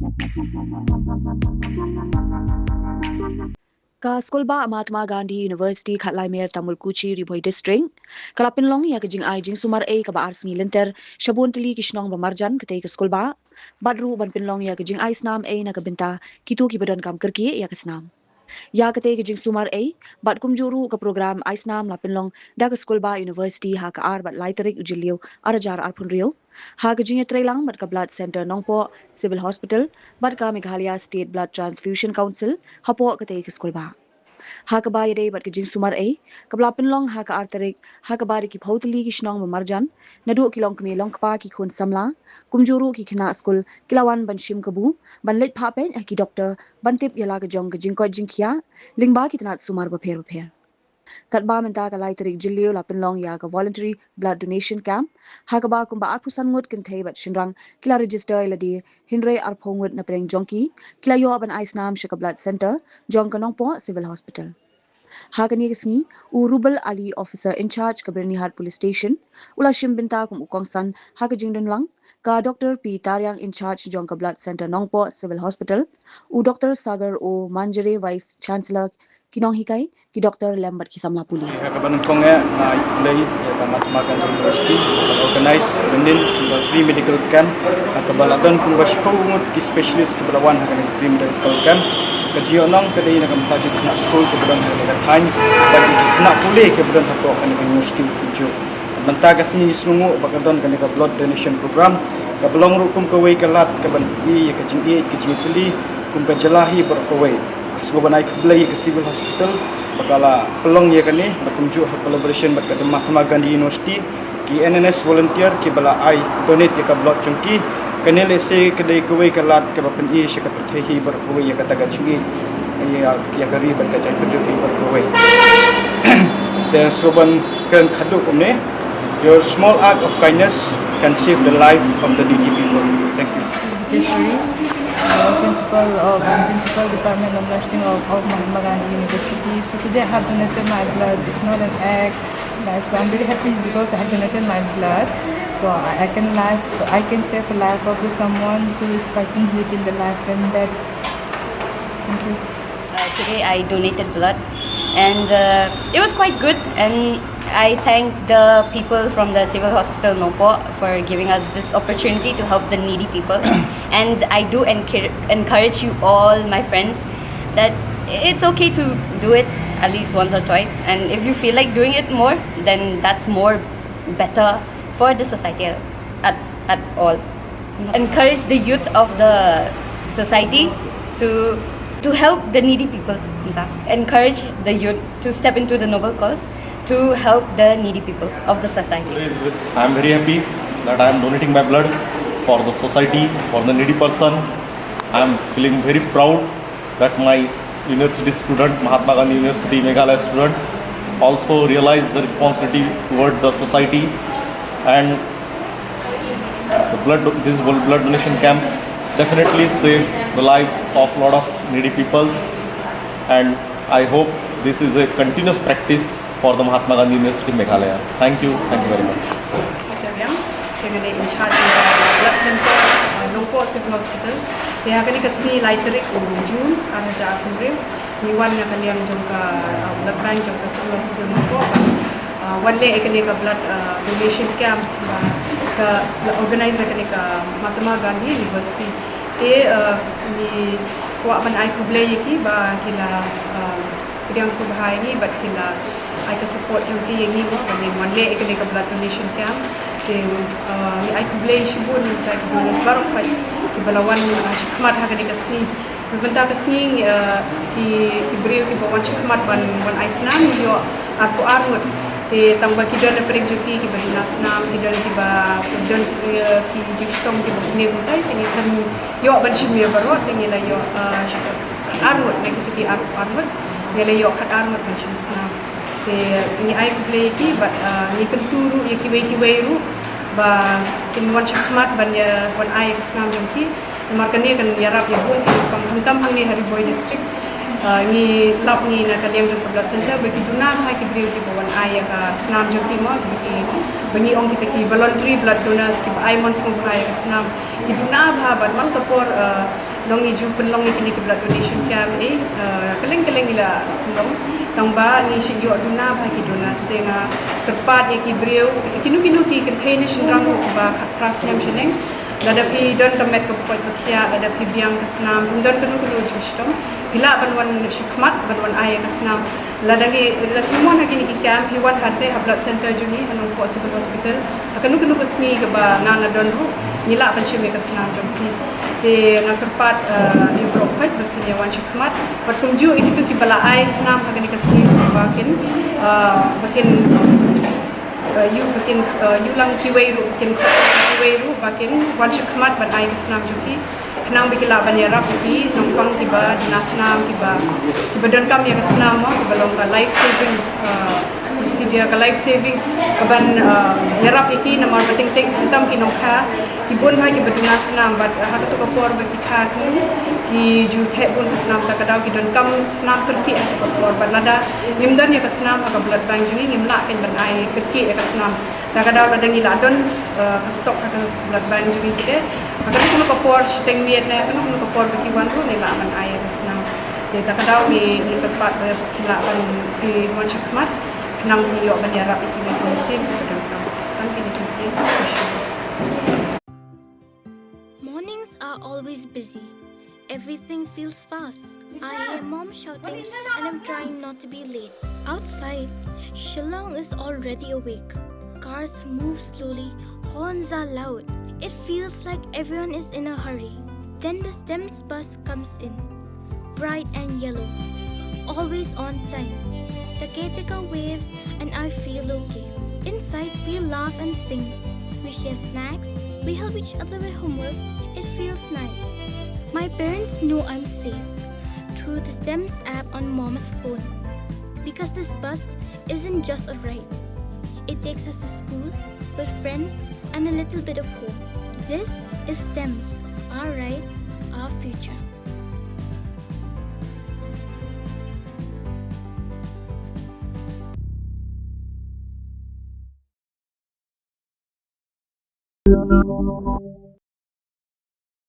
Ka School ba Mahatma Gandhi University Khatlai Mer Tamil Kuchi Ribhoi District Kalapin long ya kajing ai jing sumar ka ba ars ngi lenter Shabon tili kishnong ba marjan kate ka school ba Badru ban pinlong ya kajing ai snam na kabinta kitu ki badan kam kerki ya kasnam Ya kate kajing sumar bat kumjuru ka program ai snam la pinlong da ka school ba university ha ka ar bat laiterik ujilio arajar arpun rio ha kajing trailang bat ka blood center nongpo civil hospital bat ka Meghalaya State Blood Transfusion Council hapo kate ka school ba ha ka ba yade bat kajing sumar kabla pinlong ha ka artarik ha ka bari ki phautli ki shnong ma marjan nadu ki long kmi long pa ki khun samla kumjuru ki khina school kilawan banshim kabu banlet pha pen ki doctor bantip yala ka jong ka jing ko jing khia lingba ki tanat sumar ba pher Katba menta ka lai tarik jilio la pinlong ya ka voluntary blood donation camp ha ka ba kumba arpu sangut kin thei bat shinrang kila register iladi hinre arphongut na preng jongki kila yo ban ice nam shika blood center jong kanong po civil hospital Hakani Kisni, Rubal Ali officer in charge Kabirni Hat Police Station, Ula Shimbinta kum Ukong San, Hakajingdun Lang, Ka Dr. P. Taryang in charge Jongka Blood Center Nongpo Civil Hospital, Dr. Sagar O. Manjare Vice Chancellor Kinong Hikai, Ki Dr. Lambat Kisamla Puli. Kabanungkongnya na ilay Mahatma Gandhi University organize din free medical camp kabaladan kung baspawngot ki specialist kabalawan hakan free medical camp kajiyo nang kadai na kamtaji na school kebetulan ada time bagi nak pulih kebetulan satu akan university tujuh mentagas ni sungu bakadon kan ka blood donation program ka pelong rukum kawai kalat ka ban i ka jing pulih kum ka jalahi berkawai sebanai keblai ke civil hospital bakala pelong ya kan ni berkunjung collaboration bat ka Mahatma Gandhi University ki NNS volunteer ki bala ai donate ka blood chungki kanile se kedai kawai kalat ke bapen i syaka pertehi berkawai ya kata gacungi ya gari berkacai kedai berkawai dan soban kan khadu umne your small act of kindness can save the life of the needy people. Thank you. Principal Department of Nursing of Mahatma Gandhi University. So today I have donated my blood. It's not an act. So I'm very happy because I have donated my blood. So I can save the life of someone who is fighting heat in the life, and that's. Thank you. Today I donated blood, and it was quite good. And I thank the people from the Civil Hospital Nopo for giving us this opportunity to help the needy people. And I do encourage you all, my friends, that it's okay to do it at least once or twice. And if you feel like doing it more, then that's more better for the society at all. Encourage the youth of the society to help the needy people. Encourage the youth to step into the noble cause to help the needy people of the society. I am very happy that I am donating my blood for the society, for the needy person. I am feeling very proud that my university student, Mahatma Gandhi University Meghalaya students, also realize the responsibility toward the society, and this blood donation camp definitely saved the lives of a lot of needy peoples, and I hope this is a continuous practice for the Mahatma Gandhi University Meghalaya. Thank you very much. Dengan in charge blood center Nongpo Civil Hospital. Dia akan kasih laiterik June ana ja April. Ni wan yang kalian jongka blood bank jongka Civil Hospital Nongpo. Wan le akan ka blood donation camp ka organize akan ka Mahatma Gandhi University. Ni wa ban ai kublai ki ba kila yang subhai ni bat kila ai ka support jongki yang ni wa ban wan le akan ka blood donation camp. Ni ay kublay shibun tay kublay barok pa kibalawan shikmat haga ni kasi benta kasi ki brio ki bawan shikmat ban ay snam yo aku arut te tamba kidon na perek joki ki bari nasnam kidon ki ba kidon ki jistong ki ne gutay tingi kan yo ban shimya barot tingi la yo shikat arut na ki arut ya la yo kat arut ban shimsnam ni ay kublay ki ba ni kenturu ya kiway ru ba kinwan shakmat ban ya wan ay snam jongki markani kan yarap ya bun kam hang ni Hariboy district ni lap ni na kaliang jong blood center bagi duna hai ki brio ki bawan ai ka snam jong ki mo bagi ong kita ki voluntary blood donors ki ai mon sung hai ka snam ki duna bha ban man ka por long ni ju pen long ni ki blood donation camp keleng ila long tamba ni shi yo duna bha ki donors tenga tepat ya ki brio kinu ki container shinrang ba khat pras nyam sheneng ladapi don kamet ke pokok pakia ladapi biang ke senam don kenu justom bila banwan shikmat banwan ayah ke senam ladangi mon hagi ni camp hiwan hate blood center juni hanong po civil hospital kenu ke sni ke ba nganga don ru nila panchime ke senam jompi de ngakerpat di prokhat berkini wan shikmat bat kumju itu ki bala ai senam hagi ke sni bakin you lang kiweiru bakin wan shikmat ban ai kesnam juki kenang bikila banyara ki nongpang tiba dinasnam tiba don kam ya kesnam mo belum ka life saving procedure ka life saving kaban nyarap iki namar bating ting hitam ki nongkha ki bon bhai ki badinasnam bat hatu to kapor baki kha ki ju the bon kesnam ta kadau ki don kam snam kerti atu kapor bat lada nimdan ya kesnam ka blood bank juni nimla ken ban ai kerti ya kesnam ta kadau lada ngila don ka stok ka blood bank juni kide maka kuno kapor steng miet na kuno kapor baki wan ru nila ban ai ya kesnam de ta kadau ni tempat kila ban ki wan shikmat kenang ni yo ban yarap iki ni konsep don kam kan kini kiti. Mornings are always busy. Everything feels fast. I hear mom shouting and I'm trying not to be late. Outside, Shillong is already awake. Cars move slowly, horns are loud. It feels like everyone is in a hurry. Then the STEMS bus comes in, bright and yellow, always on time. The caretaker waves and I feel okay. Inside, we laugh and sing. We share snacks, we help each other with homework. It feels nice. My parents know I'm safe through the STEMS app on mom's phone. Because this bus isn't just a ride. It takes us to school with friends and a little bit of hope. This is STEMS, our ride, our future.